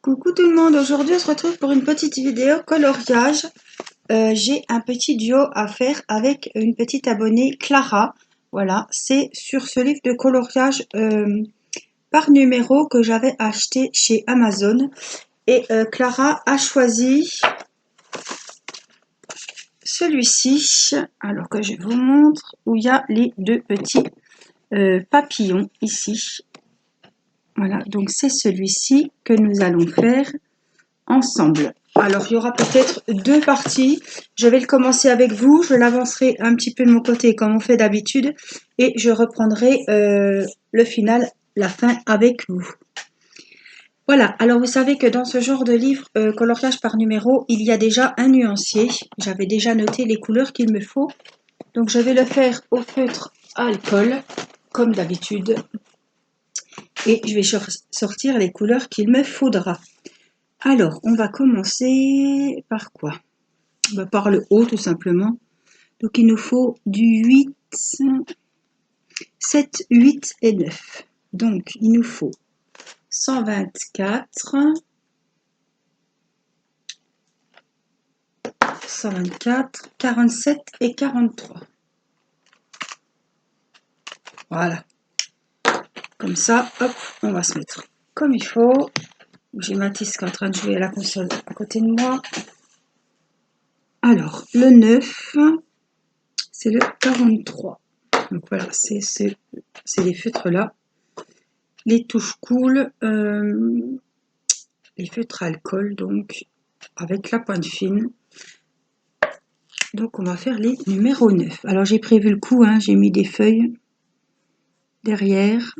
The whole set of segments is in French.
Coucou tout le monde, aujourd'hui on se retrouve pour une petite vidéo coloriage. J'ai un petit duo à faire avec une petite abonnée Clara. Voilà, c'est sur ce livre de coloriage par numéro que j'avais acheté chez Amazon. Et Clara a choisi celui-ci, alors que je vous montre, où il y a les deux petits papillons ici. Voilà, donc c'est celui-ci que nous allons faire ensemble. Alors, il y aura peut-être deux parties. Je vais le commencer avec vous. Je l'avancerai un petit peu de mon côté comme on fait d'habitude. Et je reprendrai le final, la fin avec vous. Voilà. Alors, vous savez que dans ce genre de livre, coloriage par numéro, il y a déjà un nuancier. J'avais déjà noté les couleurs qu'il me faut. Donc, je vais le faire au feutre à alcool, comme d'habitude. Et je vais sortir les couleurs qu'il me faudra. Alors, on va commencer par quoi? Par le haut, tout simplement. Donc, il nous faut du 8, 7, 8 et 9. Donc, il nous faut 124, 124, 47 et 43. Voilà. Comme ça, hop, on va se mettre comme il faut. J'ai Mathis qui est en train de jouer à la console à côté de moi. Alors, le 9, c'est le 43. Donc voilà, c'est les feutres là. Les touches cool, les feutres à alcool, donc avec la pointe fine. Donc on va faire les numéros 9. Alors j'ai prévu le coup, hein, j'ai mis des feuilles derrière.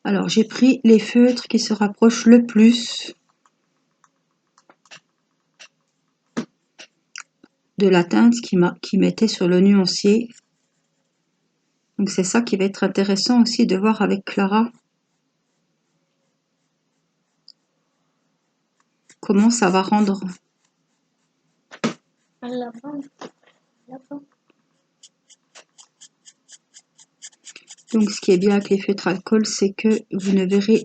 Alors j'ai pris les feutres qui se rapprochent le plus de la teinte qui mettait sur le nuancier. Donc c'est ça qui va être intéressant aussi de voir avec Clara. Comment ça va rendre. Donc ce qui est bien avec les feutres alcool, c'est que vous ne verrez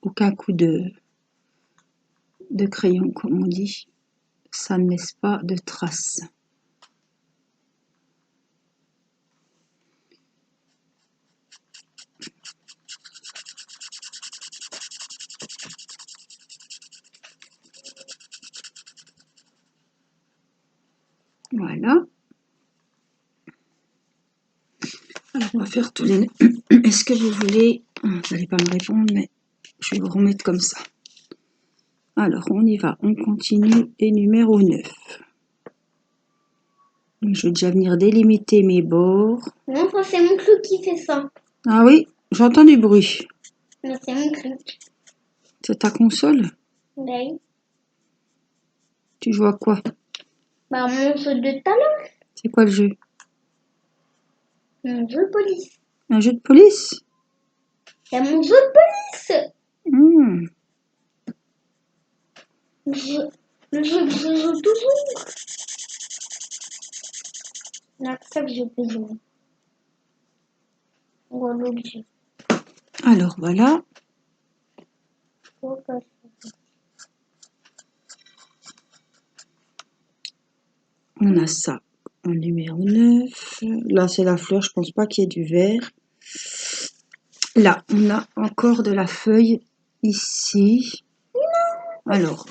aucun coup de crayon, comme on dit. Ça ne laisse pas de traces. Voilà. Alors, on va faire tous les... Est-ce que vous voulez... Vous n'allez pas me répondre, mais je vais vous remettre comme ça. Alors, on y va. On continue. Et numéro 9. Donc, je vais déjà venir délimiter mes bords. Non, c'est mon clou qui fait ça. Ah oui, j'entends du bruit. Non, c'est mon clou. C'est ta console? Oui. Tu joues à quoi? Bah, mon jeu de talent. C'est quoi le jeu? Mon jeu de police. Un jeu de police? C'est mon jeu de police. Mmh. Le jeu que je joue toujours. C'est ça que je peux jouer. Voilà l'objet. Alors, voilà. On a ça en numéro 9. Là, c'est la fleur. Je pense pas qu'il y ait du vert. Là, on a encore de la feuille ici. Alors,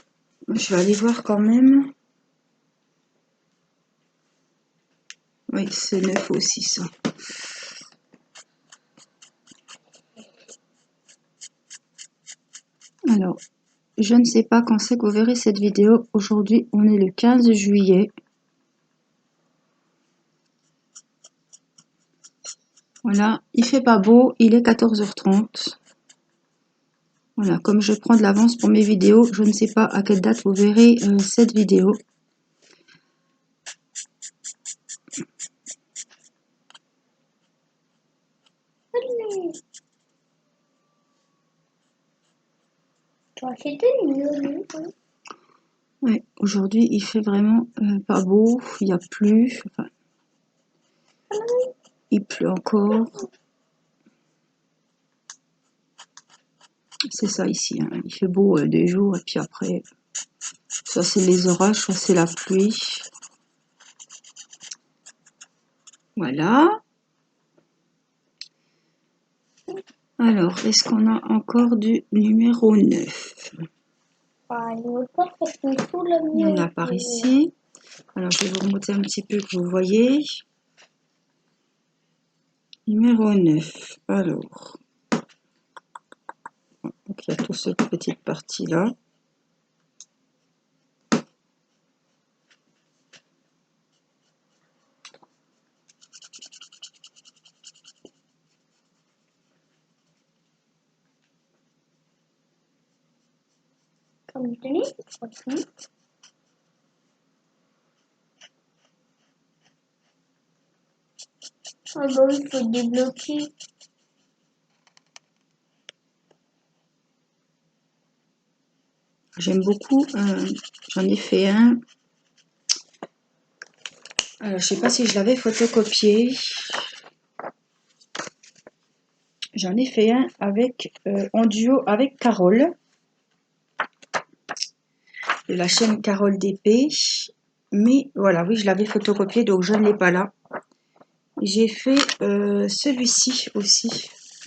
je vais aller voir quand même. Oui, c'est 9 aussi, ça. Alors, je ne sais pas quand c'est que vous verrez cette vidéo. Aujourd'hui, on est le 15 juillet. Voilà, il fait pas beau, il est 14h30. Voilà, comme je prends de l'avance pour mes vidéos, je ne sais pas à quelle date vous verrez cette vidéo. Ouais, aujourd'hui, il fait vraiment pas beau, il n'y a plus. Enfin, il pleut encore. C'est ça ici, hein. Il fait beau des jours et puis après, soit c'est les orages, soit c'est la pluie. Voilà. Alors, est-ce qu'on a encore du numéro 9? Ah, il veut pas parce que tout le Il y en mieux. a par ici. Alors, je vais vous remonter un petit peu que vous voyez. Numéro 9. Alors, donc il y a toute cette petite partie-là. Comme je dis, aussi. Ah bah il faut débloquer. J'aime beaucoup. J'en ai fait un. Je sais pas si je l'avais photocopié. J'en ai fait un avec en duo avec Carole de la chaîne Carole d'épée. Mais voilà, oui, je l'avais photocopié, donc je ne l'ai pas là. J'ai fait celui-ci aussi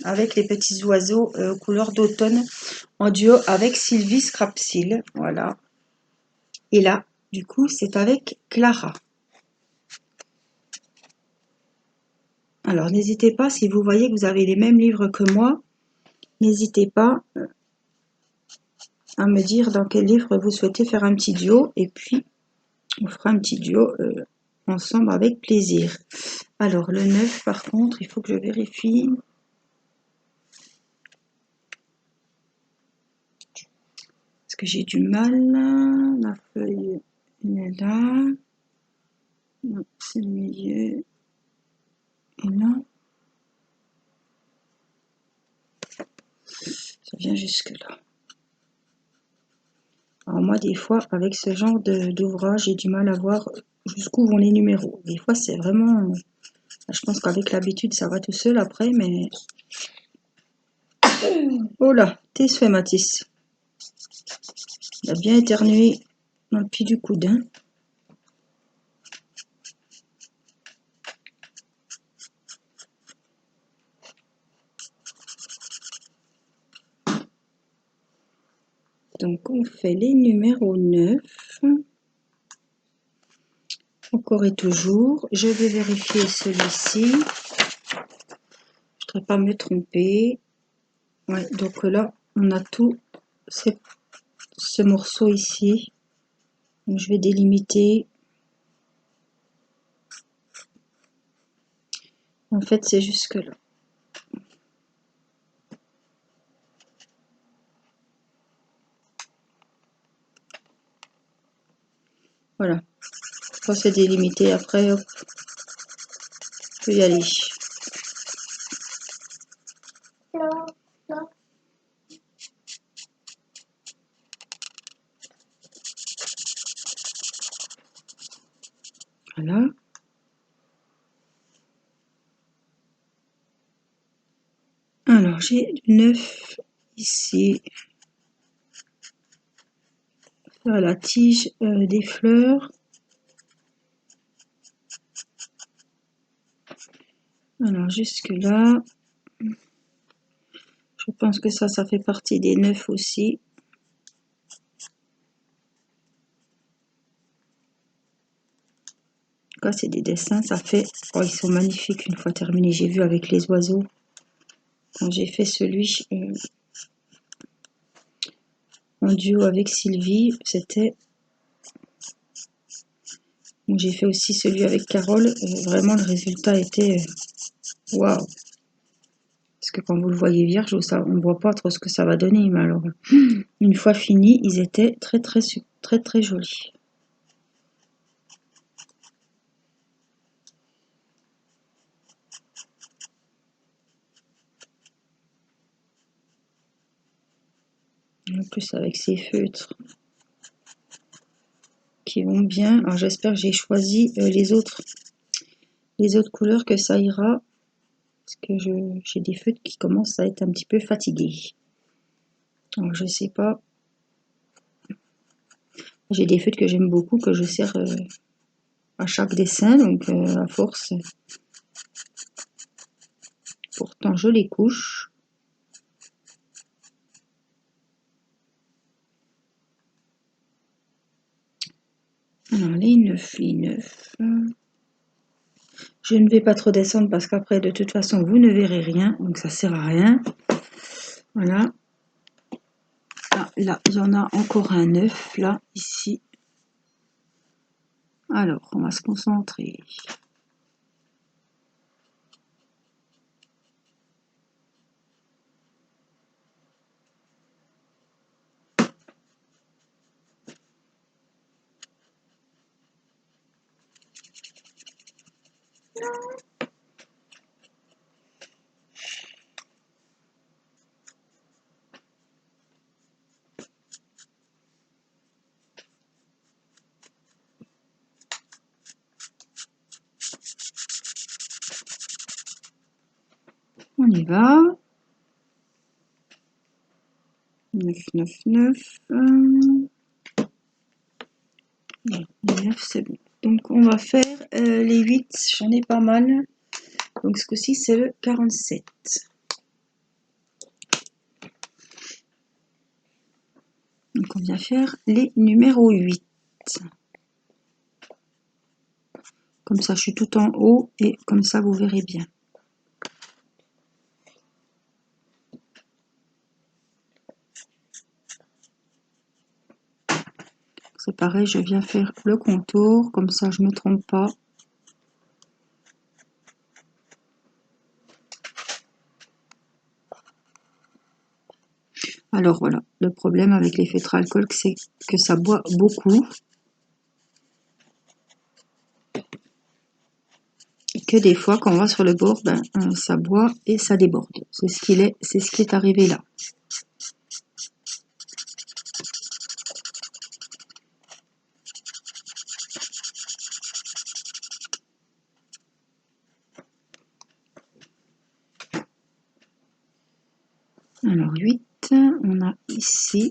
avec les petits oiseaux couleur d'automne en duo avec Sylvie Scrapsil. Voilà. Et là, du coup, c'est avec Clara. Alors, n'hésitez pas, si vous voyez que vous avez les mêmes livres que moi, n'hésitez pas à me dire dans quel livre vous souhaitez faire un petit duo. Et puis, on fera un petit duo ensemble avec plaisir. Alors, le 9, par contre, il faut que je vérifie. Parce que j'ai du mal. La feuille est là. Non, c'est le milieu. Et là. Ça vient jusque là. Alors moi, des fois, avec ce genre d'ouvrage, j'ai du mal à voir jusqu'où vont les numéros. Des fois, c'est vraiment... Je pense qu'avec l'habitude, ça va tout seul après, mais... Oh là, t'es fait, Mathis. Il a bien éternué dans le pied du coude. Hein. Donc, on fait les numéros 9. Encore et toujours. Je vais vérifier celui-ci. Je ne voudrais pas me tromper. Ouais, donc là, on a tout ce morceau ici. Donc, je vais délimiter. En fait, c'est jusque là. Voilà. Quand c'est délimité, après, hop, on peut y aller. Là, là. Voilà. Alors, j'ai du 9 ici. Faire la tige des fleurs. Alors, jusque là. Je pense que ça fait partie des 9 aussi. En tout cas, c'est des dessins, ça fait... Oh, ils sont magnifiques une fois terminés. J'ai vu avec les oiseaux. Quand j'ai fait celui en duo avec Sylvie, c'était... Donc, j'ai fait aussi celui avec Carole. Vraiment, le résultat était... Waouh! Parce que quand vous le voyez vierge, on ne voit pas trop ce que ça va donner. Mais alors, une fois finis, ils étaient très, très, très, très jolis. En plus, avec ces feutres qui vont bien. Alors, j'espère que j'ai choisi les autres couleurs, que ça ira. Parce que j'ai des feutres qui commencent à être un petit peu fatigués. Alors, je sais pas. J'ai des feutres que j'aime beaucoup, que je sers à chaque dessin, donc à force. Pourtant, je les couche. Alors, les 9. Je ne vais pas trop descendre parce qu'après, de toute façon, vous ne verrez rien, donc ça sert à rien. Voilà. Ah, là, il y en a encore un 9, là, ici. Alors, on va se concentrer. On y va. 9, 9, 9. 9, c'est bon. Donc, on va faire les 8. J'en ai pas mal. Donc, ce coup-ci, c'est le 47. Donc, on vient faire les numéros 8. Comme ça, je suis tout en haut et comme ça, vous verrez bien. C'est pareil, je viens faire le contour, comme ça, je ne me trompe pas. Alors voilà, le problème avec les feutres alcool, c'est que ça boit beaucoup. Et que des fois, quand on va sur le bord, ben, ça boit et ça déborde. C'est ce qui est arrivé là. Alors 8, on a ici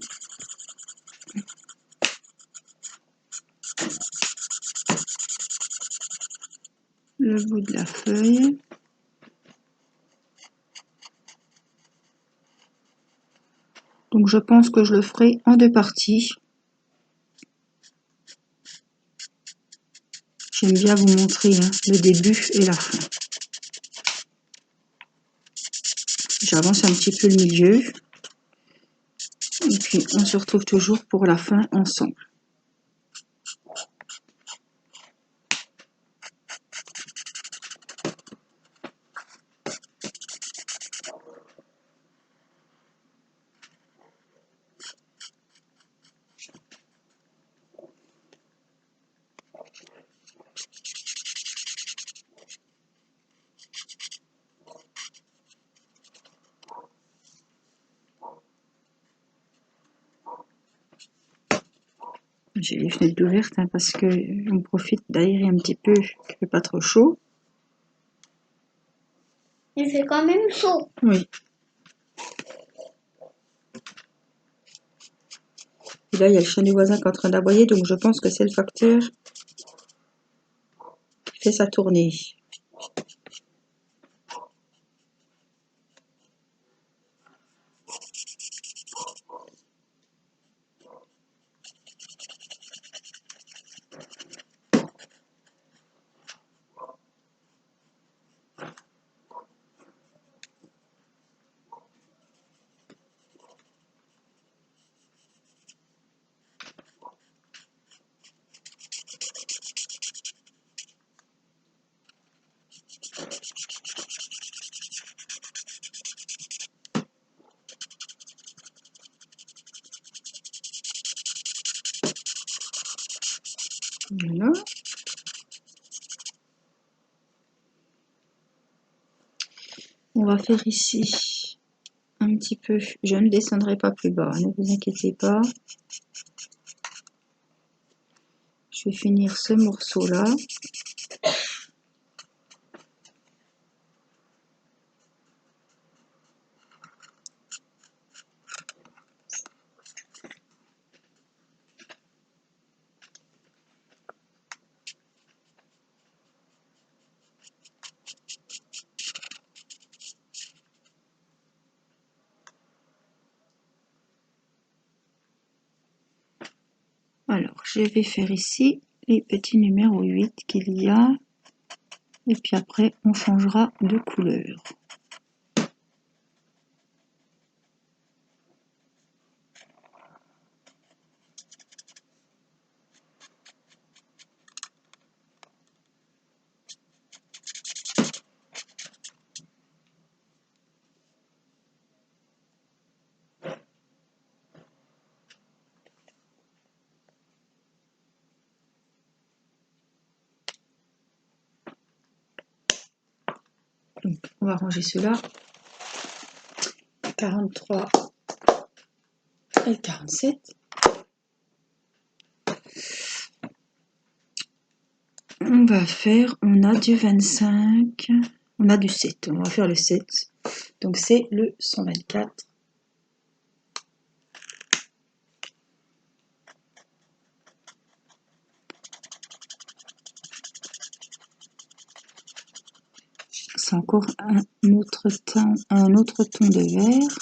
le bout de la feuille. Donc je pense que je le ferai en 2 parties. J'aime bien vous montrer le début et la fin. J'avance un petit peu le milieu. Et puis on se retrouve toujours pour la fin ensemble. J'ai les fenêtres ouvertes parce que on profite d'aérer un petit peu, qu'il ne fait pas trop chaud. Il fait quand même chaud. Oui. Et là, il y a le chien du voisin qui est en train d'aboyer, donc je pense que c'est le facteur qui fait sa tournée. Voilà. On va faire ici un petit peu, je ne descendrai pas plus bas, ne vous inquiétez pas. Je vais finir ce morceau là. Alors, je vais faire ici les petits numéros 8 qu'il y a. Et puis après, on changera de couleur. Donc, on va ranger cela. 43 et 47. On va faire, on a du 25, on a du 7, on va faire le 7. Donc c'est le 124. C'est encore un autre ton de vert.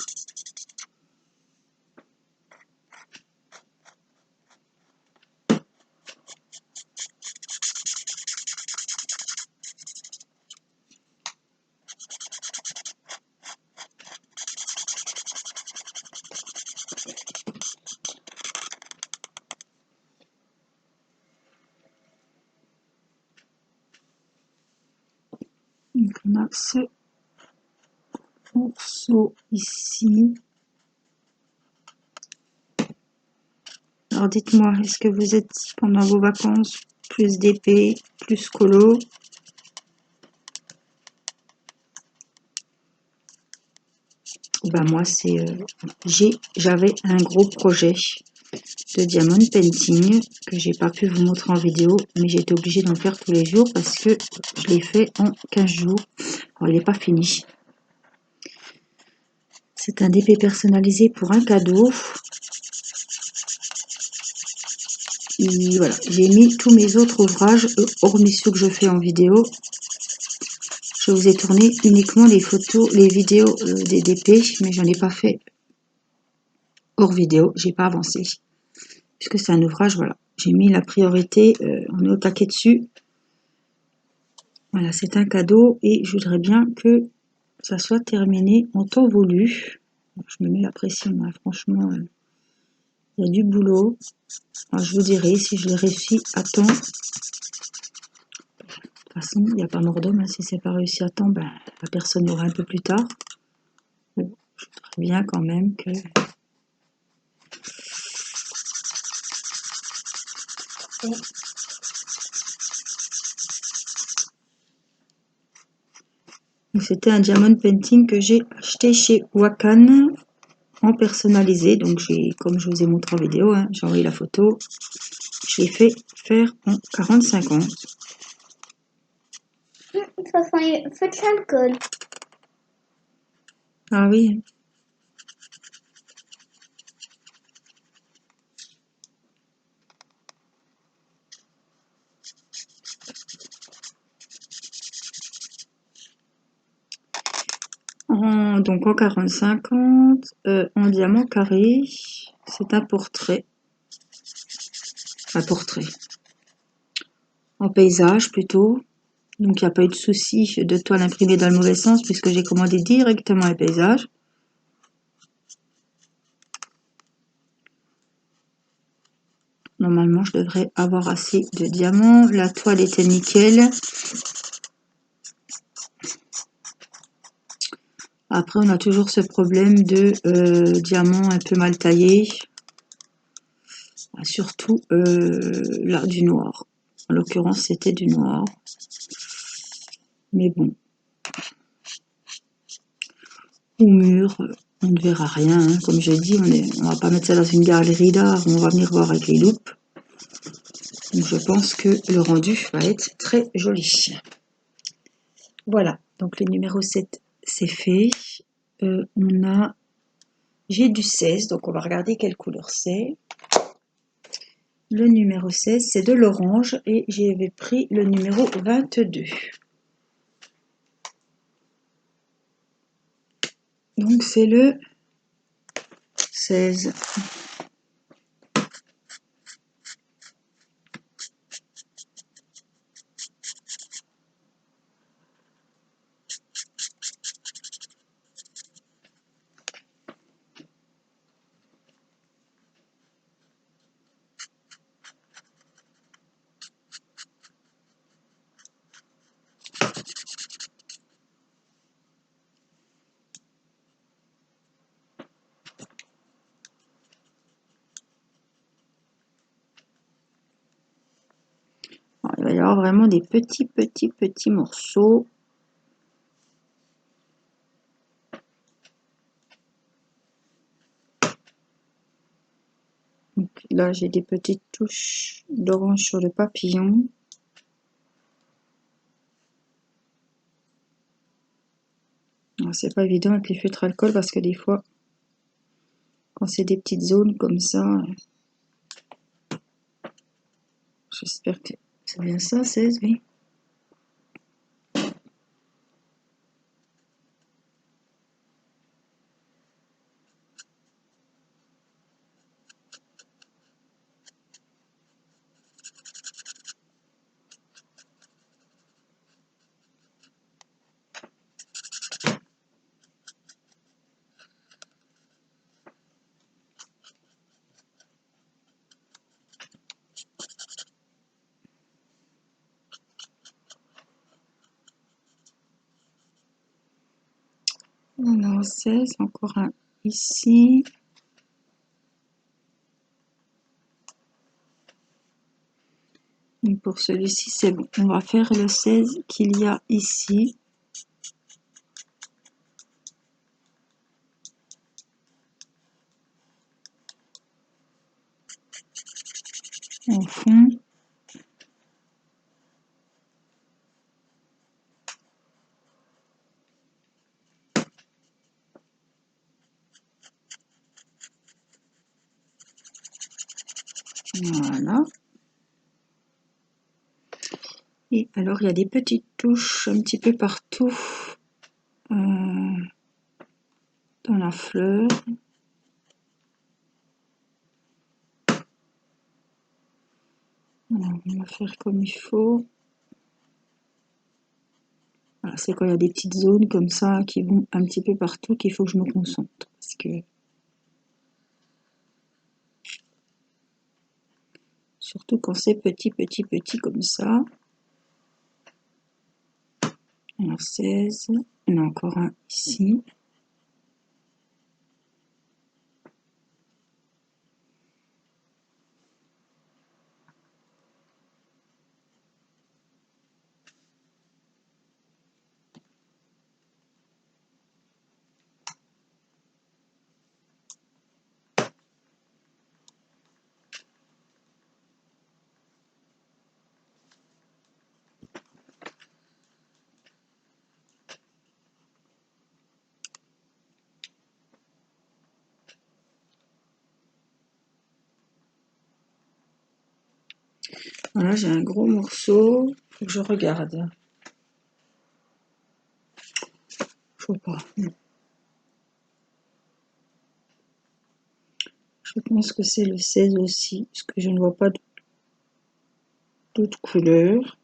Donc on a ce morceau ici. Alors dites-moi, est-ce que vous êtes pendant vos vacances plus d'épée, plus colo? Ben moi c'est j'avais un gros projet de diamond painting que j'ai pas pu vous montrer en vidéo, mais j'ai été obligée d'en faire tous les jours parce que je l'ai fait en 15 jours. Alors il n'est pas fini. C'est un DP personnalisé pour un cadeau. Et voilà, j'ai mis tous mes autres ouvrages, hormis ceux que je fais en vidéo. Je vous ai tourné uniquement les photos, les vidéos des DP, mais j'en ai pas fait hors vidéo, j'ai pas avancé. Puisque c'est un ouvrage, voilà. J'ai mis la priorité, on est au taquet dessus. Voilà, c'est un cadeau et je voudrais bien que ça soit terminé en temps voulu. Je me mets la pression, hein, franchement, il y a du boulot. Alors, je vous dirai si je l'ai réussi à temps. De toute façon, il n'y a pas mort d'homme, hein. Si c'est pas réussi à temps, ben, la personne l'aura un peu plus tard. Bon, je voudrais bien quand même que... C'était un diamond painting que j'ai acheté chez Wakan en personnalisé. Donc comme je vous ai montré en vidéo, hein, j'ai envoyé la photo. Je l'ai fait faire en 40-50. Ça sent faites l'alcool. Ah oui. Donc en 40-50, en diamant carré, c'est un portrait. Un portrait. En paysage plutôt. Donc il n'y a pas eu de souci de toile imprimée dans le mauvais sens puisque j'ai commandé directement un paysage. Normalement, je devrais avoir assez de diamants. La toile était nickel. Après, on a toujours ce problème de diamants un peu mal taillés. Surtout là, du noir. En l'occurrence, c'était du noir. Mais bon. Au mur, on ne verra rien. Hein. Comme je dis, on va pas mettre ça dans une galerie d'art. On va venir voir avec les loupes. Donc, je pense que le rendu va être très joli. Voilà. Donc, le numéro 7, c'est fait. J'ai du 16, donc on va regarder quelle couleur c'est. Le numéro 16, c'est de l'orange et j'avais pris le numéro 22. Donc c'est le 16. avoir vraiment des petits morceaux. Donc là, j'ai des petites touches d'orange sur le papillon. C'est pas évident avec les feutres alcool parce que des fois, quand c'est des petites zones comme ça, j'espère que c'est bien ça, 16, oui. Alors 16, encore un ici. Et pour celui-ci, c'est bon. On va faire le 16 qu'il y a ici. Au fond. Voilà. Et alors, il y a des petites touches un petit peu partout dans la fleur. Alors, on va faire comme il faut. Voilà, c'est quand il y a des petites zones comme ça qui vont un petit peu partout qu'il faut que je me concentre. Parce que surtout quand c'est petit comme ça. Alors 16, il y en a encore un ici. Voilà, j'ai un gros morceau. Faut que je regarde. Faut pas. Je pense que c'est le 16 aussi, parce que je ne vois pas d'autres couleurs.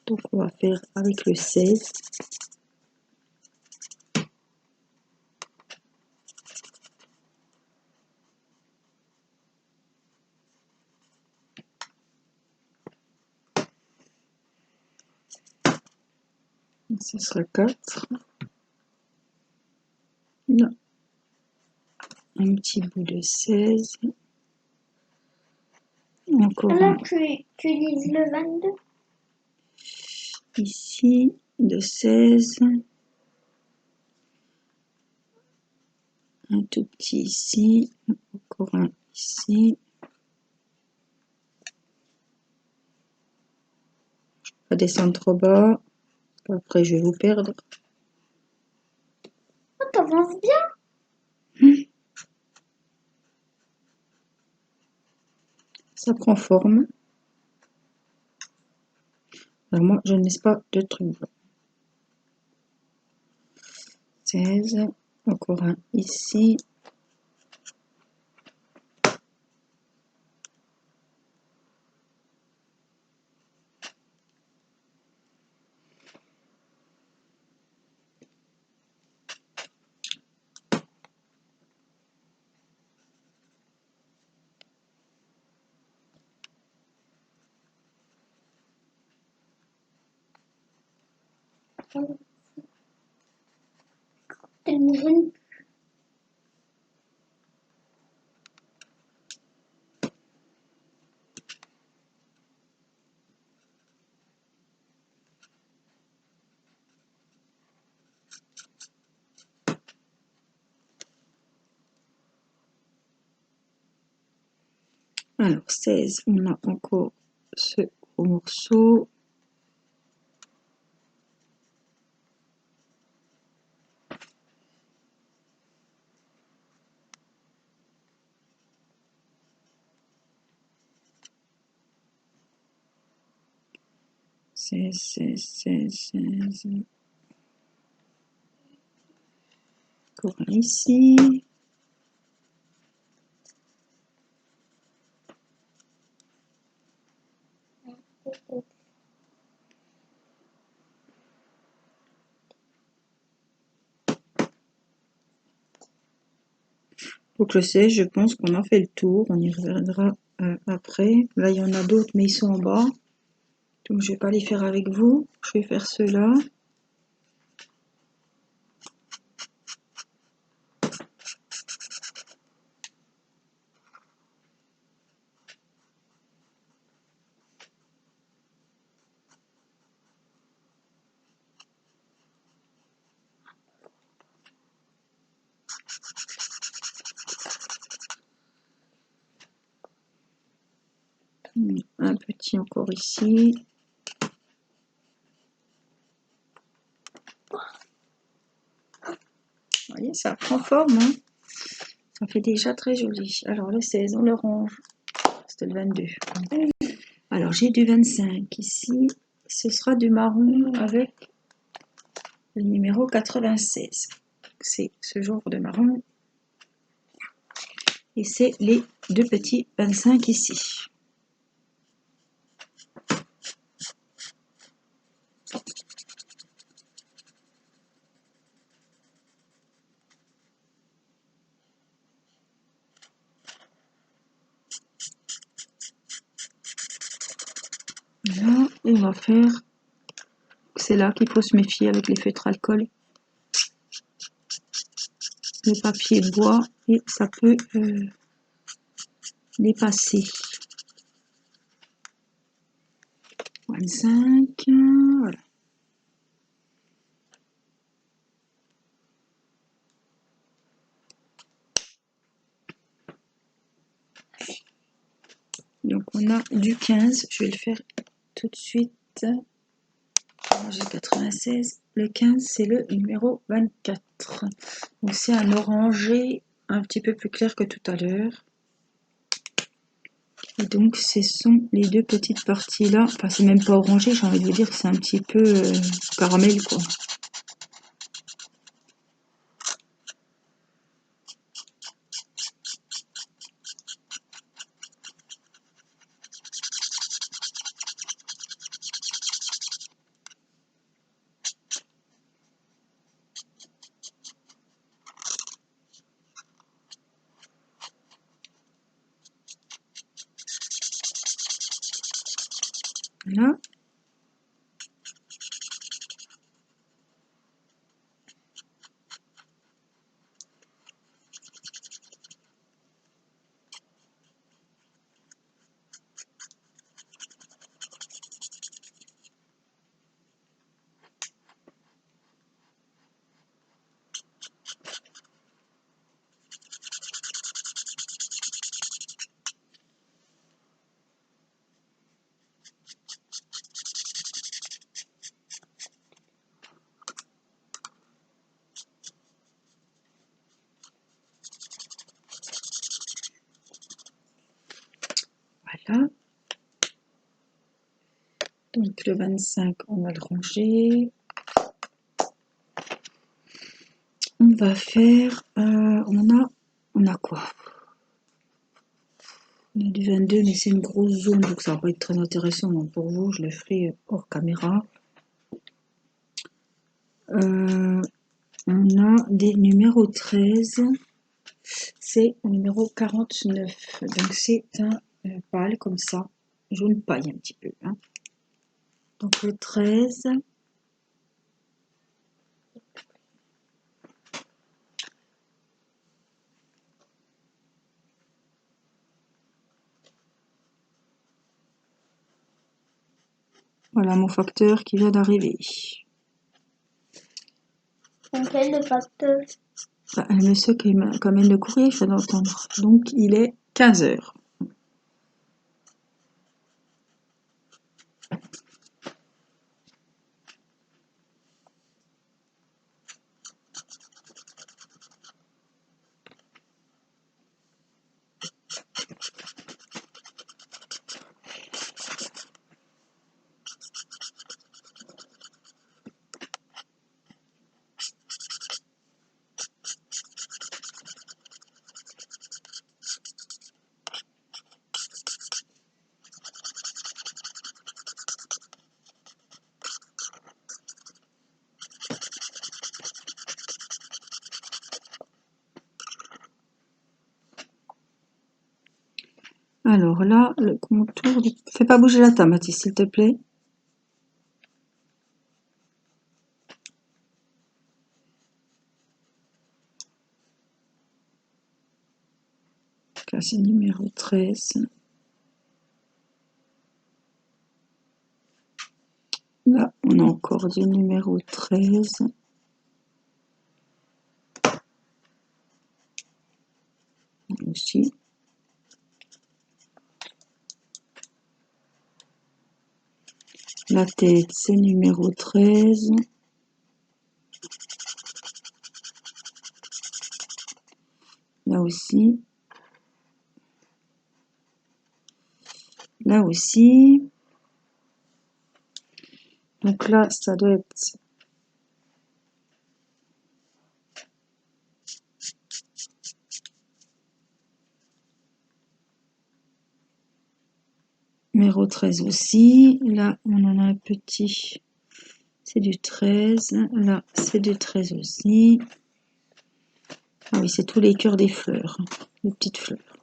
Donc on va faire avec le 16. Ce sera 4. Là, un petit bout de 16. Encore Là, un tu utilises le 22. ici de 16. Un tout petit ici. Encore un ici. Pas descendre trop bas. Après, je vais vous perdre. Oh, t'avances bien. Ça prend forme. Alors moi, je ne laisse pas de trucs. 16. Encore un ici. T'es une bonne. Alors, 16, on a encore ce gros morceau. Seize. Encore un ici. Donc le 16, je pense qu'on a fait le tour. On y reviendra après. Là, il y en a d'autres, mais ils sont en bas. Donc je vais pas les faire avec vous. Je vais faire ceux-là. Un petit encore ici. Vous voyez, ça prend forme, hein. Ça fait déjà très joli. Alors le 16, on le range. C'était le 22. Alors j'ai du 25 ici. Ce sera du marron avec le numéro 96. C'est ce genre de marron. Et c'est les deux petits 25 ici. Là, on va faire. C'est là qu'il faut se méfier avec les feutres alcool. Le papier bois et ça peut dépasser. 25, voilà. Donc on a du 15, je vais le faire tout de suite. J'ai 96, le 15 c'est le numéro 24. Donc c'est un orangé un petit peu plus clair que tout à l'heure. Et donc ce sont les deux petites parties là, enfin c'est même pas orangé, j'ai envie de vous dire que c'est un petit peu caramel quoi. Voilà. Voilà. Donc le 25, on va le ranger. On va faire, on a quoi? On a du 22, mais c'est une grosse zone, donc ça va pas être très intéressant. Donc pour vous, je le ferai hors caméra. On a des numéros 13. C'est le numéro 49. Donc c'est un pâle comme ça, jaune paille un petit peu. Hein. Donc le 13. Voilà mon facteur qui vient d'arriver. Quel le facteur? Le monsieur qui m'amène le courrier, je viens d'entendre. Donc il est 15 h. Alors là, le contour, fais pas bouger la table, Mathis, s'il te plaît. Là, c'est numéro 13. Là, on a encore du numéro 13. Aussi. La tête, c'est numéro 13. Là aussi. Là aussi. Donc là, ça doit être numéro 13 aussi. Là, on en a un petit. C'est du 13. Là, c'est du 13 aussi. Ah oui, c'est tous les cœurs des fleurs. Les petites fleurs.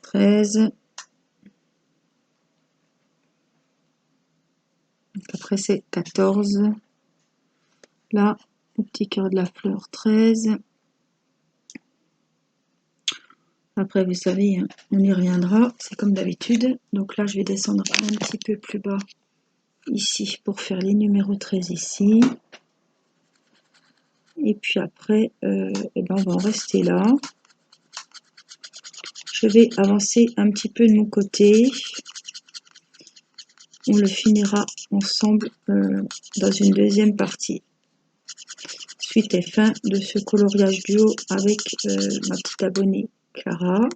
13. Après, c'est 14. Là, le petit cœur de la fleur, 13. Après, vous savez, hein, on y reviendra, c'est comme d'habitude. Donc là, je vais descendre un petit peu plus bas ici pour faire les numéros 13 ici. Et puis après, eh ben, on va en rester là. Je vais avancer un petit peu de mon côté. On le finira ensemble dans une deuxième partie. Suite et fin de ce coloriage duo avec ma petite abonnée Clara.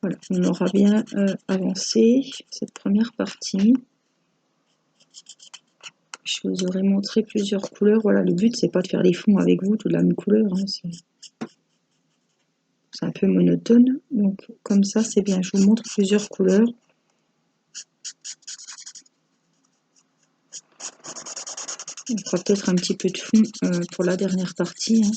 Voilà, on aura bien avancé cette première partie. Je vous aurais montré plusieurs couleurs. Voilà, le but, c'est pas de faire les fonds avec vous, toute la même couleur. Hein, c'est un peu monotone. Donc, comme ça, c'est bien. Je vous montre plusieurs couleurs. On fera peut-être un petit peu de fond pour la dernière partie. Hein.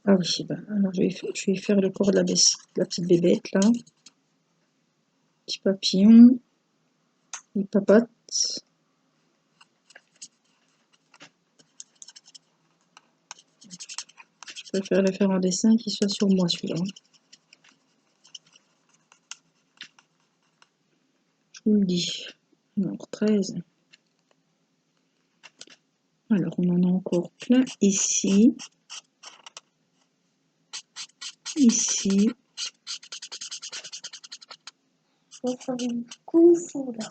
Ah oui, ben, alors je vais faire le corps de la petite bébête là. Petit papillon. Les papates. Je préfère le faire en dessin qu'il soit sur moi celui-là. Je vous le dis. Alors 13. Alors on en a encore plein ici. Ici. Je vais faire une kung fu là.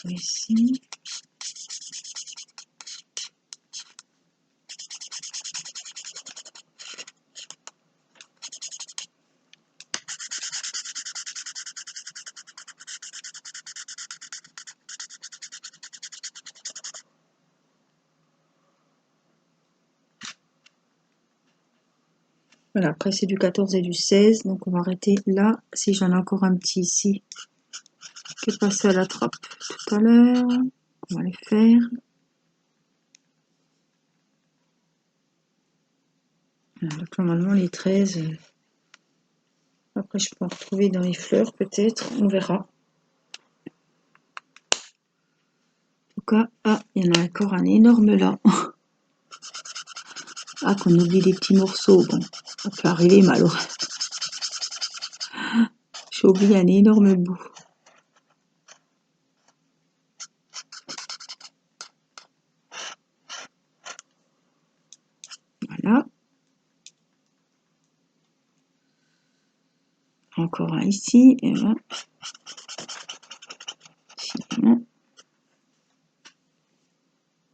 Ici. Voilà, après c'est du 14 et du 16, donc on va arrêter là. Si j'en ai encore un petit ici, qui est passé à la trappe tout à l'heure, on va les faire. Donc normalement les 13, après je peux en retrouver dans les fleurs peut-être, on verra. En tout cas, ah, il y en a encore un énorme là. Ah, qu'on oublie des petits morceaux, bon, ça peut arriver malheureusement. J'ai oublié un énorme bout. Voilà. Encore un ici, et là. Finalement.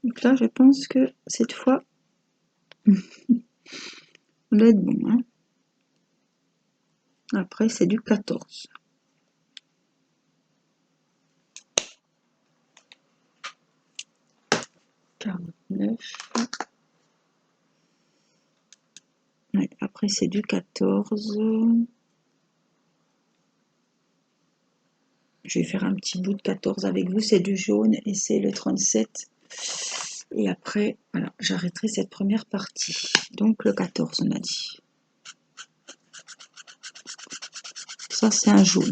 Donc là, je pense que cette fois, on doit être bon. Hein. Après, c'est du 14. Ouais, après après c'est du 14. Je vais faire un petit bout de 14 avec vous, c'est du jaune et c'est le 37. Et après, voilà, j'arrêterai cette première partie. Donc le 14, on a dit. Ça, c'est un jaune.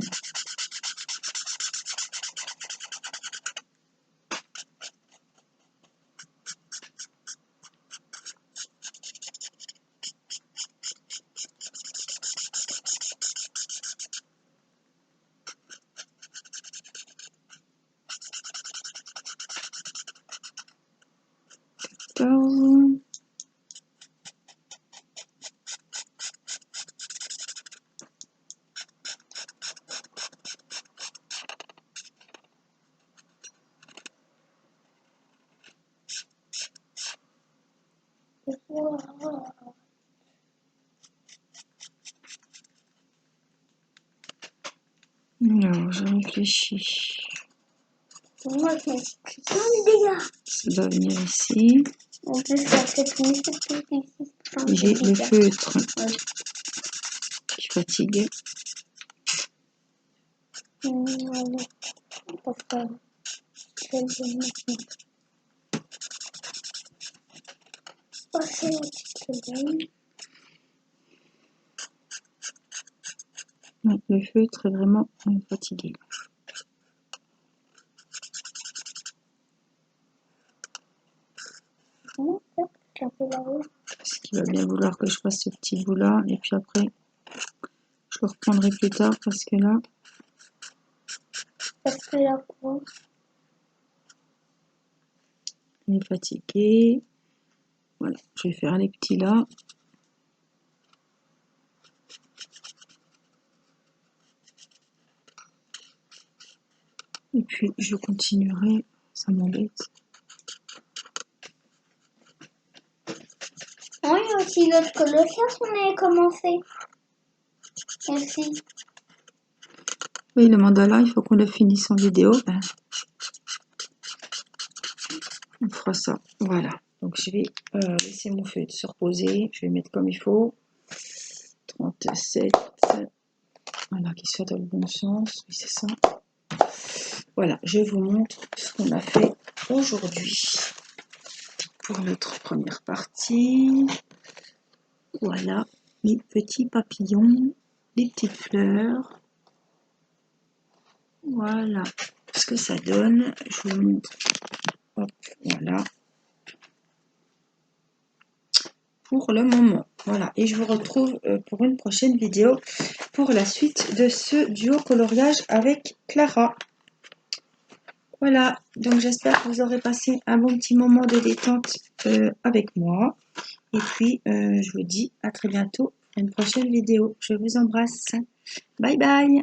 Alors, je réfléchis. Moi, je mets plein de dégâts. Ça doit venir ici. En plus, ça fait tout ici. J'ai le feutre Ouais. qui fatigue. Voilà. Pourquoi je vais le mettre. Passer la petite ligne. Ouais, le feutre est vraiment fatigué. Un peu là-haut. Parce qu'il va bien vouloir que je fasse ce petit bout là. Et puis après, je le reprendrai plus tard parce que là, Parce que là, quoi? il est fatigué. Voilà, je vais faire les petits là. Et puis je continuerai, ça m'embête. Oh, il y a aussi l'autre colossiens qu'on avait commencé. Merci. Oui, le mandala, il faut qu'on le finisse en vidéo. On fera ça. Voilà. Donc je vais laisser mon feutre se reposer. Je vais mettre comme il faut. 37. Voilà, qu'il soit dans le bon sens. Oui, c'est ça. Voilà, je vous montre ce qu'on a fait aujourd'hui pour notre première partie. Voilà, les petits papillons, les petites fleurs. Voilà ce que ça donne. Je vous montre. Hop, voilà. Pour le moment. Voilà, et je vous retrouve pour une prochaine vidéo pour la suite de ce duo coloriage avec Clara. Voilà, donc j'espère que vous aurez passé un bon petit moment de détente avec moi. Et puis, je vous dis à très bientôt pour une prochaine vidéo. Je vous embrasse. Bye bye.